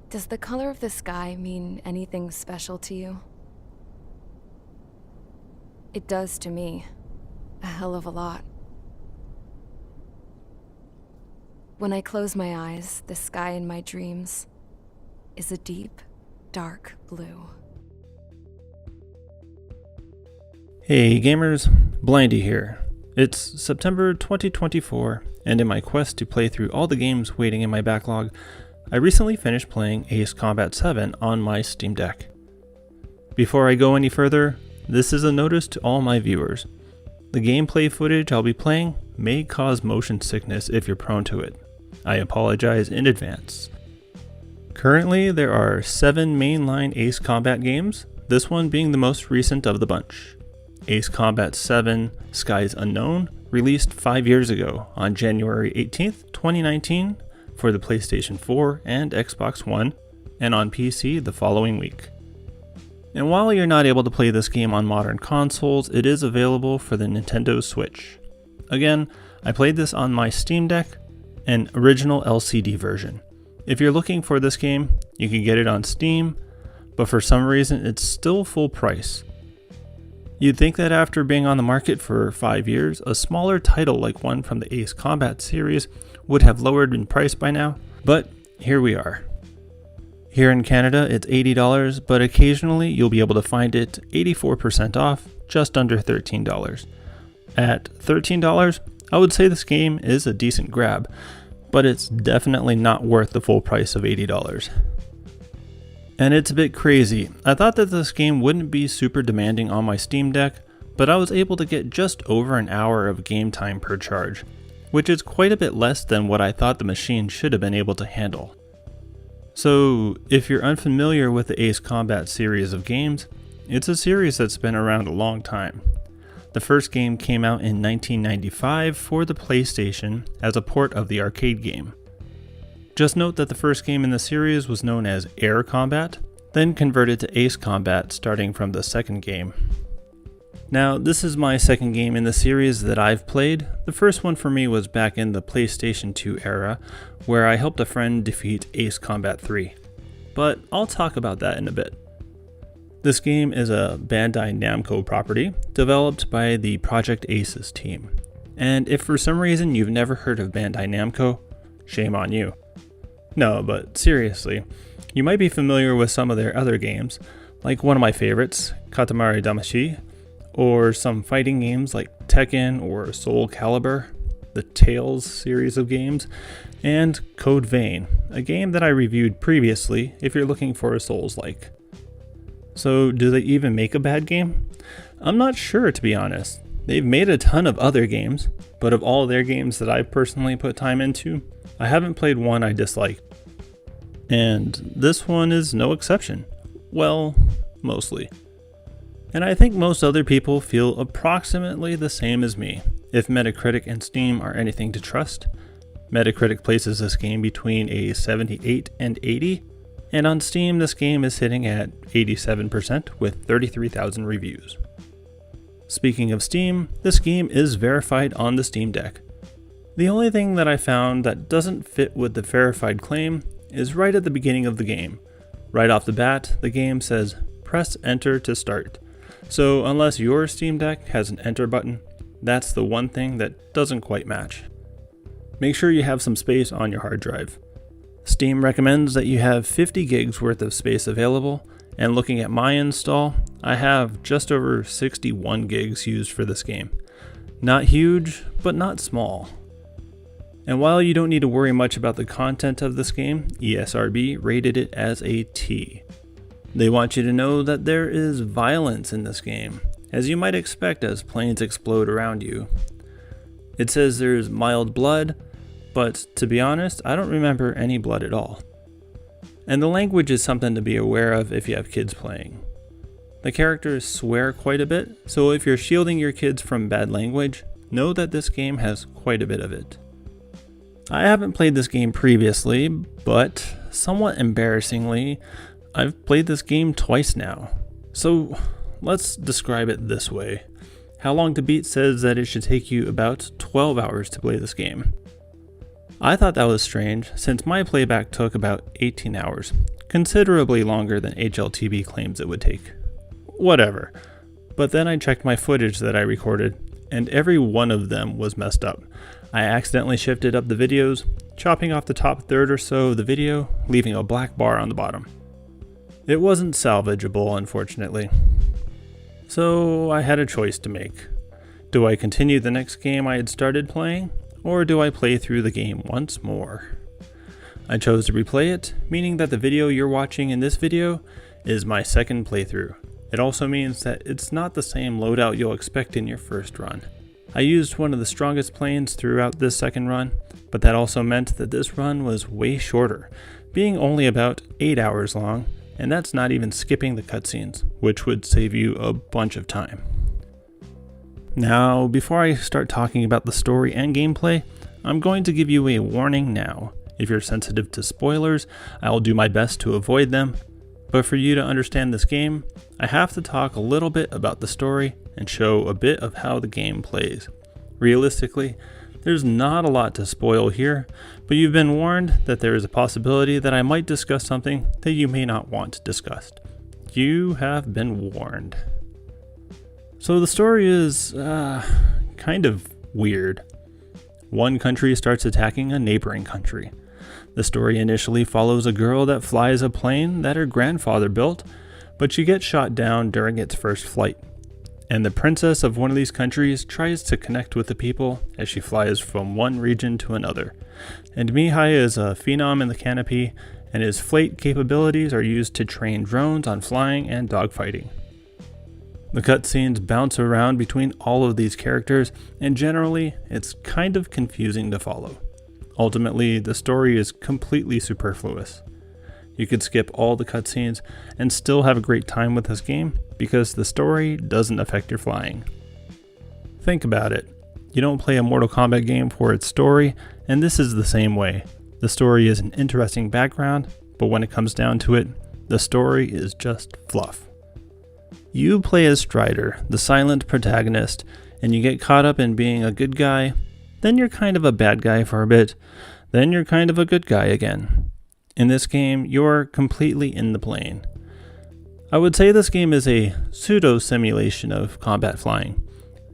Does the color of the sky mean anything special to you? It does to me. A hell of a lot. When I close my eyes, the sky in my dreams is a deep, dark blue. Hey gamers, Blindy here. It's September 2024, and in my quest to play through all the games waiting in my backlog, I recently finished playing Ace Combat 7 on my Steam Deck. Before I go any further, this is a notice to all my viewers. The gameplay footage I'll be playing may cause motion sickness if you're prone to it. I apologize in advance. Currently, there are 7 mainline Ace Combat games, this one being the most recent of the bunch. Ace Combat 7 Skies Unknown released 5 years ago on January 18th, 2019 for the PlayStation 4 and Xbox One, and on PC the following week. And while you're not able to play this game on modern consoles, it is available for the Nintendo Switch. Again, I played this on my Steam Deck, an original LCD version. If you're looking for this game, you can get it on Steam, but for some reason it's still full price. You'd think that after being on the market for 5 years, a smaller title like one from the Ace Combat series would have lowered in price by now, but here we are. Here in Canada, it's $80, but occasionally you'll be able to find it 84% off, just under $13. At $13, I would say this game is a decent grab, but it's definitely not worth the full price of $80. And it's a bit crazy. I thought that this game wouldn't be super demanding on my Steam Deck, but I was able to get just over an hour of game time per charge, which is quite a bit less than what I thought the machine should have been able to handle. So, if you're unfamiliar with the Ace Combat series of games, it's a series that's been around a long time. The first game came out in 1995 for the PlayStation as a port of the arcade game. Just note that the first game in the series was known as Air Combat, then converted to Ace Combat starting from the second game. Now, this is my second game in the series that I've played. The first one for me was back in the PlayStation 2 era, where I helped a friend defeat Ace Combat 3. But I'll talk about that in a bit. This game is a Bandai Namco property, developed by the Project Aces team. And if for some reason you've never heard of Bandai Namco, shame on you. No, but seriously, you might be familiar with some of their other games, like one of my favorites, Katamari Damacy, or some fighting games like Tekken or Soul Calibur, the Tales series of games, and Code Vein, a game that I reviewed previously if you're looking for a Souls-like. So do they even make a bad game? I'm not sure, to be honest. They've made a ton of other games, but of all their games that I've personally put time into, I haven't played one I disliked. And this one is no exception. Well, mostly. And I think most other people feel approximately the same as me, if Metacritic and Steam are anything to trust. Metacritic places this game between a 78 and 80, and on Steam this game is sitting at 87% with 33,000 reviews. Speaking of Steam, this game is verified on the Steam Deck. The only thing that I found that doesn't fit with the verified claim is right at the beginning of the game. Right off the bat, the game says, press enter to start. So unless your Steam Deck has an enter button, that's the one thing that doesn't quite match. Make sure you have some space on your hard drive. Steam recommends that you have 50 gigs worth of space available, and looking at my install, I have just over 61 gigs used for this game. Not huge, but not small. And while you don't need to worry much about the content of this game, ESRB rated it as a T. They want you to know that there is violence in this game, as you might expect as planes explode around you. It says there's mild blood, but to be honest, I don't remember any blood at all. And the language is something to be aware of if you have kids playing. The characters swear quite a bit, so if you're shielding your kids from bad language, know that this game has quite a bit of it. I haven't played this game previously, but somewhat embarrassingly, I've played this game twice now. So let's describe it this way. How Long to Beat says that it should take you about 12 hours to play this game. I thought that was strange, since my playback took about 18 hours, considerably longer than HLTV claims it would take. Whatever. But then I checked my footage that I recorded, and every one of them was messed up. I accidentally shifted up the videos, chopping off the top third or so of the video, leaving a black bar on the bottom. It wasn't salvageable, unfortunately. So I had a choice to make. Do I continue the next game I had started playing, or do I play through the game once more? I chose to replay it, meaning that the video you're watching in this video is my second playthrough. It also means that it's not the same loadout you'll expect in your first run. I used one of the strongest planes throughout this second run, but that also meant that this run was way shorter, being only about 8 hours long, and that's not even skipping the cutscenes, which would save you a bunch of time. Now, before I start talking about the story and gameplay, I'm going to give you a warning now. If you're sensitive to spoilers, I will do my best to avoid them, but for you to understand this game, I have to talk a little bit about the story and show a bit of how the game plays. Realistically, there's not a lot to spoil here, but you've been warned that there is a possibility that I might discuss something that you may not want discussed. You have been warned. So the story is kind of weird. One country starts attacking a neighboring country. The story initially follows a girl that flies a plane that her grandfather built, but she gets shot down during its first flight. And the princess of one of these countries tries to connect with the people as she flies from one region to another. And Mihai is a phenom in the canopy, and his flight capabilities are used to train drones on flying and dogfighting. The cutscenes bounce around between all of these characters, and generally, it's kind of confusing to follow. Ultimately, the story is completely superfluous. You could skip all the cutscenes and still have a great time with this game because the story doesn't affect your flying. Think about it. You don't play a Mortal Kombat game for its story, and this is the same way. The story is an interesting background, but when it comes down to it, the story is just fluff. You play as Strider, the silent protagonist, and you get caught up in being a good guy, then you're kind of a bad guy for a bit, then you're kind of a good guy again. In this game, you're completely in the plane. I would say this game is a pseudo-simulation of combat flying.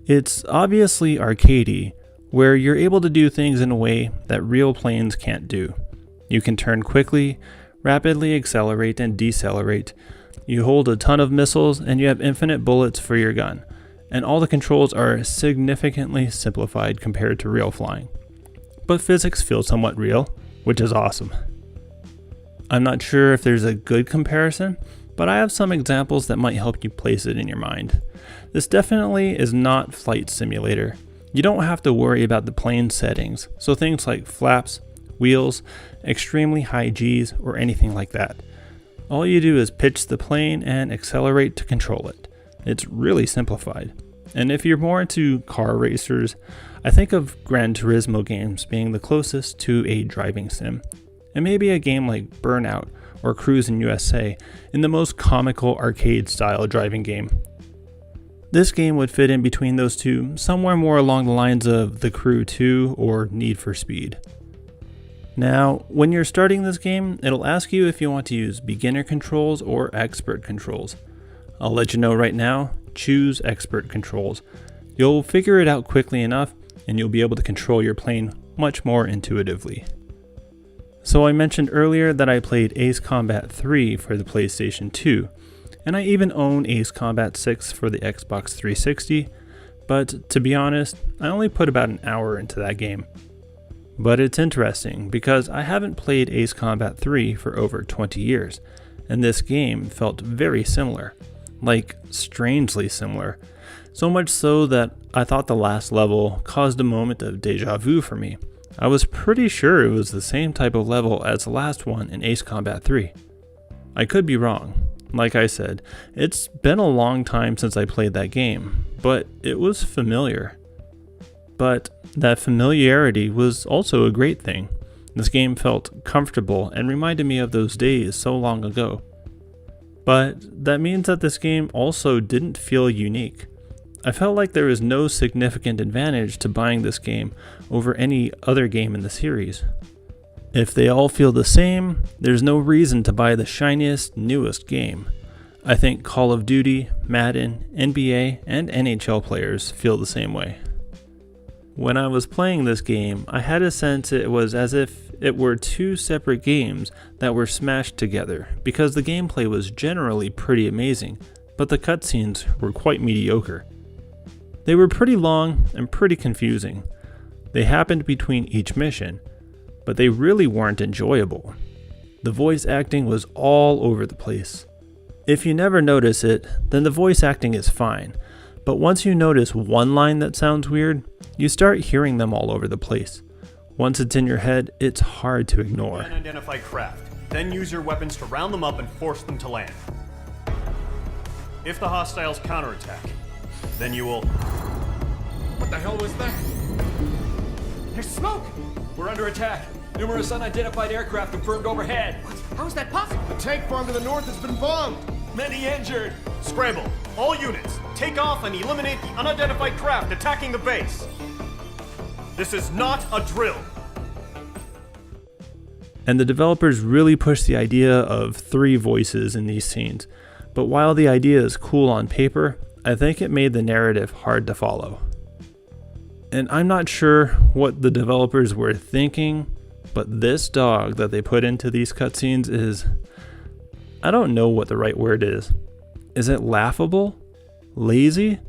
It's obviously arcadey, where you're able to do things in a way that real planes can't do. You can turn quickly, rapidly accelerate and decelerate. You hold a ton of missiles and you have infinite bullets for your gun. And all the controls are significantly simplified compared to real flying. But physics feel somewhat real, which is awesome. I'm not sure if there's a good comparison, but I have some examples that might help you place it in your mind. This definitely is not Flight Simulator. You don't have to worry about the plane settings, so things like flaps, wheels, extremely high Gs, or anything like that. All you do is pitch the plane and accelerate to control it. It's really simplified. And if you're more into car racers, I think of Gran Turismo games being the closest to a driving sim, and maybe a game like Burnout or Cruisin' USA in the most comical arcade-style driving game. This game would fit in between those two, somewhere more along the lines of The Crew 2 or Need for Speed. Now, when you're starting this game, it'll ask you if you want to use beginner controls or expert controls. I'll let you know right now, choose expert controls. You'll figure it out quickly enough, and you'll be able to control your plane much more intuitively. So I mentioned earlier that I played Ace Combat 3 for the PlayStation 2, and I even own Ace Combat 6 for the Xbox 360, but to be honest, I only put about an hour into that game. But it's interesting because I haven't played Ace Combat 3 for over 20 years, and this game felt very similar, like strangely similar, so much so that I thought the last level caused a moment of deja vu for me. I was pretty sure it was the same type of level as the last one in Ace Combat 3. I could be wrong. Like I said, it's been a long time since I played that game, but it was familiar. But that familiarity was also a great thing. This game felt comfortable and reminded me of those days so long ago. But that means that this game also didn't feel unique. I felt like there was no significant advantage to buying this game over any other game in the series. If they all feel the same, there's no reason to buy the shiniest, newest game. I think Call of Duty, Madden, NBA, and NHL players feel the same way. When I was playing this game, I had a sense it was as if it were two separate games that were smashed together, because the gameplay was generally pretty amazing, but the cutscenes were quite mediocre. They were pretty long and pretty confusing. They happened between each mission, but they really weren't enjoyable. The voice acting was all over the place. If you never notice it, then the voice acting is fine, but once you notice one line that sounds weird, you start hearing them all over the place. Once it's in your head, it's hard to ignore. Unidentified craft. Then use your weapons to round them up and force them to land. If the hostiles counterattack, then you will... What the hell was that? There's smoke! We're under attack. Numerous unidentified aircraft confirmed overhead. What? How is that possible? The tank farm to the north has been bombed! Many injured. Scramble. All units, take off and eliminate the unidentified craft attacking the base. This is not a drill. And the developers really pushed the idea of 3 voices in these scenes. But while the idea is cool on paper, I think it made the narrative hard to follow. And I'm not sure what the developers were thinking, but this dog that they put into these cutscenes is... I don't know what the right word is. Is it laughable? Lazy?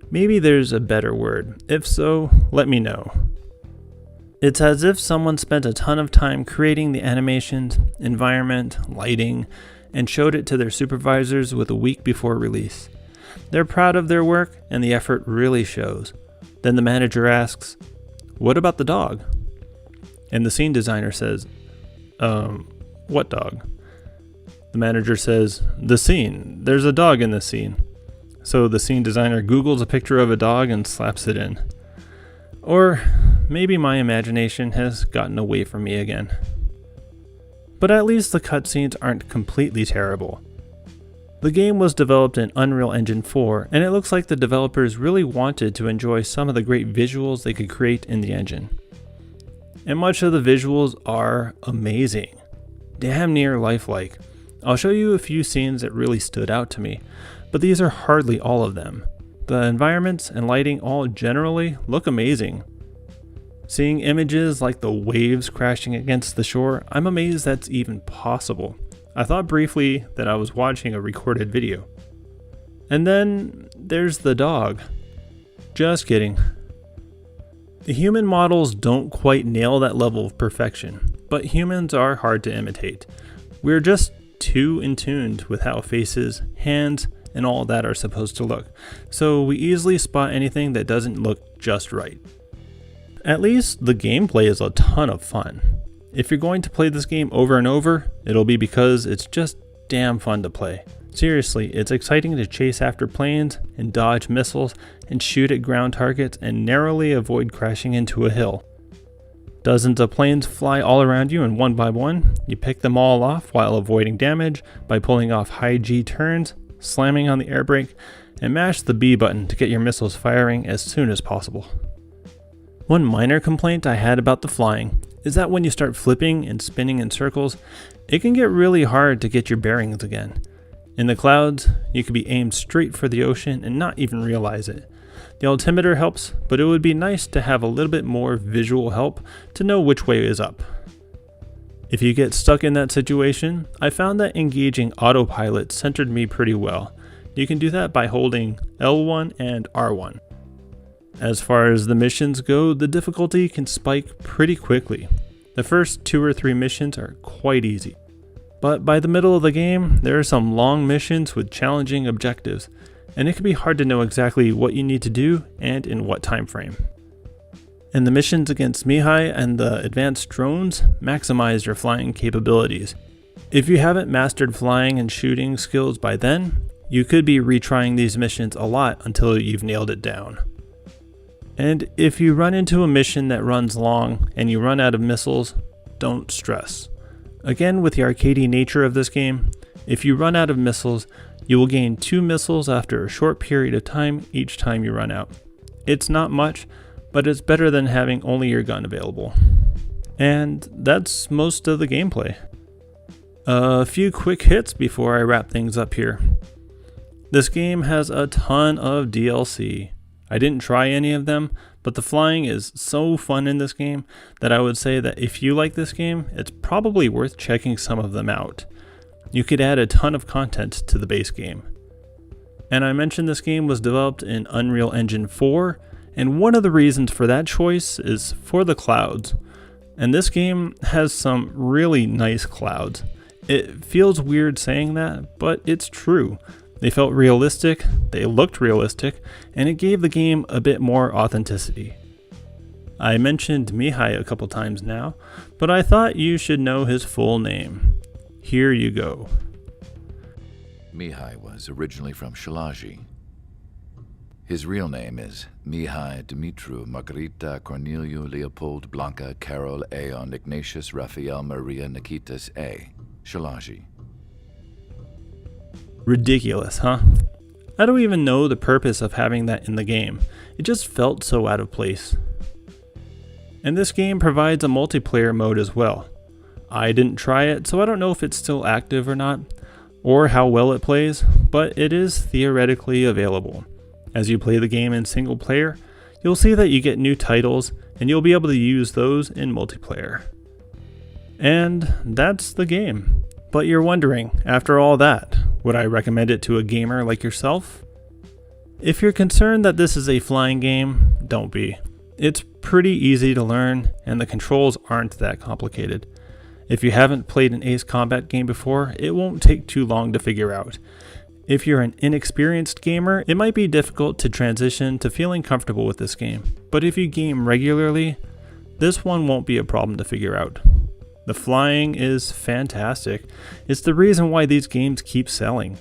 Maybe there's a better word. If so, let me know. It's as if someone spent a ton of time creating the animations, environment, lighting, and showed it to their supervisors with a week before release. They're proud of their work, and the effort really shows. Then the manager asks, "What about the dog?" And the scene designer says, what dog?" The manager says, "The scene. There's a dog in this scene." So the scene designer Googles a picture of a dog and slaps it in. Or maybe my imagination has gotten away from me again. But at least the cutscenes aren't completely terrible. The game was developed in Unreal Engine 4, and it looks like the developers really wanted to enjoy some of the great visuals they could create in the engine. And much of the visuals are amazing. Damn near lifelike. I'll show you a few scenes that really stood out to me, but these are hardly all of them. The environments and lighting all generally look amazing. Seeing images like the waves crashing against the shore, I'm amazed that's even possible. I thought briefly that I was watching a recorded video. And then there's the dog. Just kidding. The human models don't quite nail that level of perfection, but humans are hard to imitate. We're just too in tune with how faces, hands, and all that are supposed to look, so we easily spot anything that doesn't look just right. At least the gameplay is a ton of fun. If you're going to play this game over and over, it'll be because it's just damn fun to play. Seriously, it's exciting to chase after planes and dodge missiles and shoot at ground targets and narrowly avoid crashing into a hill. Dozens of planes fly all around you, and one by one, you pick them all off while avoiding damage by pulling off high G turns, slamming on the air brake, and mash the B button to get your missiles firing as soon as possible. One minor complaint I had about the flying is that when you start flipping and spinning in circles, it can get really hard to get your bearings again. In the clouds, you could be aimed straight for the ocean and not even realize it. The altimeter helps, but it would be nice to have a little bit more visual help to know which way is up. If you get stuck in that situation, I found that engaging autopilot centered me pretty well. You can do that by holding L1 and R1. As far as the missions go, the difficulty can spike pretty quickly. The first 2 or 3 missions are quite easy. But by the middle of the game, there are some long missions with challenging objectives, and it can be hard to know exactly what you need to do and in what time frame. And the missions against Mihai and the advanced drones maximize your flying capabilities. If you haven't mastered flying and shooting skills by then, you could be retrying these missions a lot until you've nailed it down. And if you run into a mission that runs long and you run out of missiles, don't stress. Again, with the arcadey nature of this game, if you run out of missiles, you will gain 2 missiles after a short period of time each time you run out. It's not much, but it's better than having only your gun available. And that's most of the gameplay. A few quick hits before I wrap things up here. This game has a ton of DLC. I didn't try any of them, but the flying is so fun in this game that I would say that if you like this game, it's probably worth checking some of them out. You could add a ton of content to the base game. And I mentioned this game was developed in Unreal Engine 4, and one of the reasons for that choice is for the clouds. And this game has some really nice clouds. It feels weird saying that, but it's true. They felt realistic, they looked realistic, and it gave the game a bit more authenticity. I mentioned Mihai a couple times now, but I thought you should know his full name. Here you go. Mihai was originally from Shalaji. His real name is Mihai Dumitru Margarita Corneliu Leopold Blanca Carol Aeon Ignatius Raphael Maria Nikitas A. Shalaji. Ridiculous, huh? I don't even know the purpose of having that in the game. It just felt so out of place. And this game provides a multiplayer mode as well. I didn't try it, so I don't know if it's still active or not, or how well it plays, but it is theoretically available. As you play the game in single player, you'll see that you get new titles, and you'll be able to use those in multiplayer. And that's the game. But you're wondering, after all that, would I recommend it to a gamer like yourself? If you're concerned that this is a flying game, don't be. It's pretty easy to learn, and the controls aren't that complicated. If you haven't played an Ace Combat game before, it won't take too long to figure out. If you're an inexperienced gamer, it might be difficult to transition to feeling comfortable with this game, but if you game regularly, this one won't be a problem to figure out. The flying is fantastic. It's the reason why these games keep selling.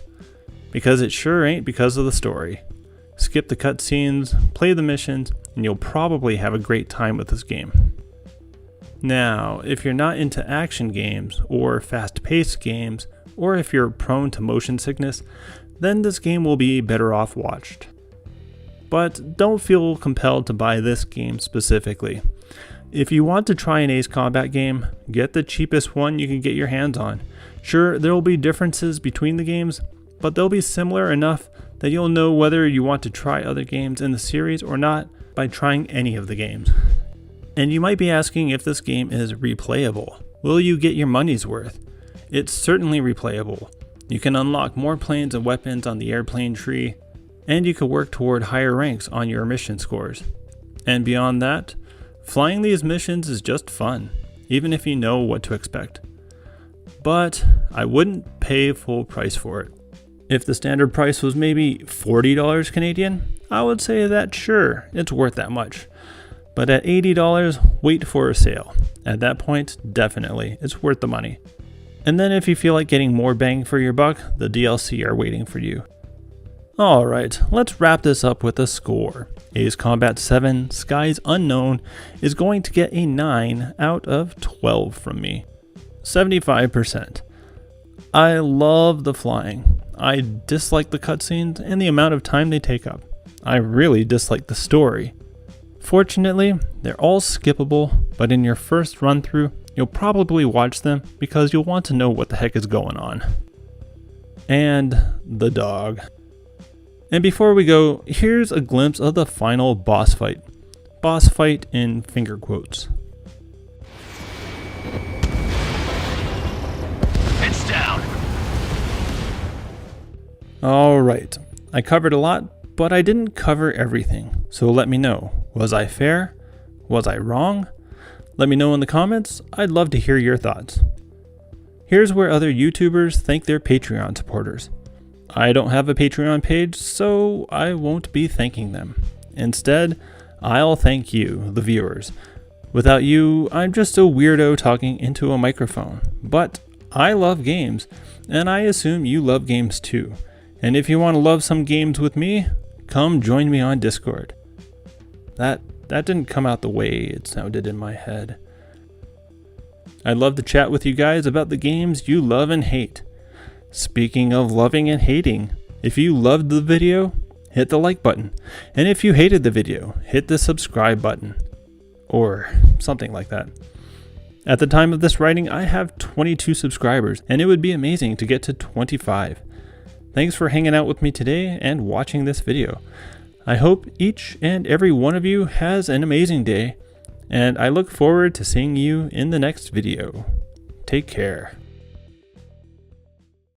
Because it sure ain't because of the story. Skip the cutscenes, play the missions, and you'll probably have a great time with this game. Now, if you're not into action games, or fast-paced games, or if you're prone to motion sickness, then this game will be better off watched. But don't feel compelled to buy this game specifically. If you want to try an Ace Combat game, get the cheapest one you can get your hands on. Sure, there will be differences between the games, but they'll be similar enough that you'll know whether you want to try other games in the series or not by trying any of the games. And you might be asking if this game is replayable. Will you get your money's worth? It's certainly replayable. You can unlock more planes and weapons on the airplane tree, and you can work toward higher ranks on your mission scores. And beyond that, flying these missions is just fun, even if you know what to expect. But I wouldn't pay full price for it. If the standard price was maybe $40 Canadian, I would say that sure, it's worth that much. But at $80, wait for a sale. At that point, definitely, it's worth the money. And then if you feel like getting more bang for your buck, the DLC are waiting for you. Alright, let's wrap this up with a score. Ace Combat 7 Skies Unknown is going to get a 9 out of 12 from me. 75%. I love the flying. I dislike the cutscenes and the amount of time they take up. I really dislike the story. Fortunately, they're all skippable, but in your first run through, you'll probably watch them because you'll want to know what the heck is going on. And the dog. And before we go, here's a glimpse of the final boss fight. Boss fight in finger quotes. It's down. Alright, I covered a lot, but I didn't cover everything. So let me know, was I fair? Was I wrong? Let me know in the comments, I'd love to hear your thoughts. Here's where other YouTubers thank their Patreon supporters. I don't have a Patreon page, so I won't be thanking them. Instead, I'll thank you, the viewers. Without you, I'm just a weirdo talking into a microphone. But I love games, and I assume you love games too. And if you want to love some games with me, come join me on Discord. That didn't come out the way it sounded in my head. I'd love to chat with you guys about the games you love and hate. Speaking of loving and hating, if you loved the video, hit the like button. And if you hated the video, hit the subscribe button. Or something like that. At the time of this writing, I have 22 subscribers, and it would be amazing to get to 25. Thanks for hanging out with me today and watching this video. I hope each and every one of you has an amazing day, and I look forward to seeing you in the next video. Take care.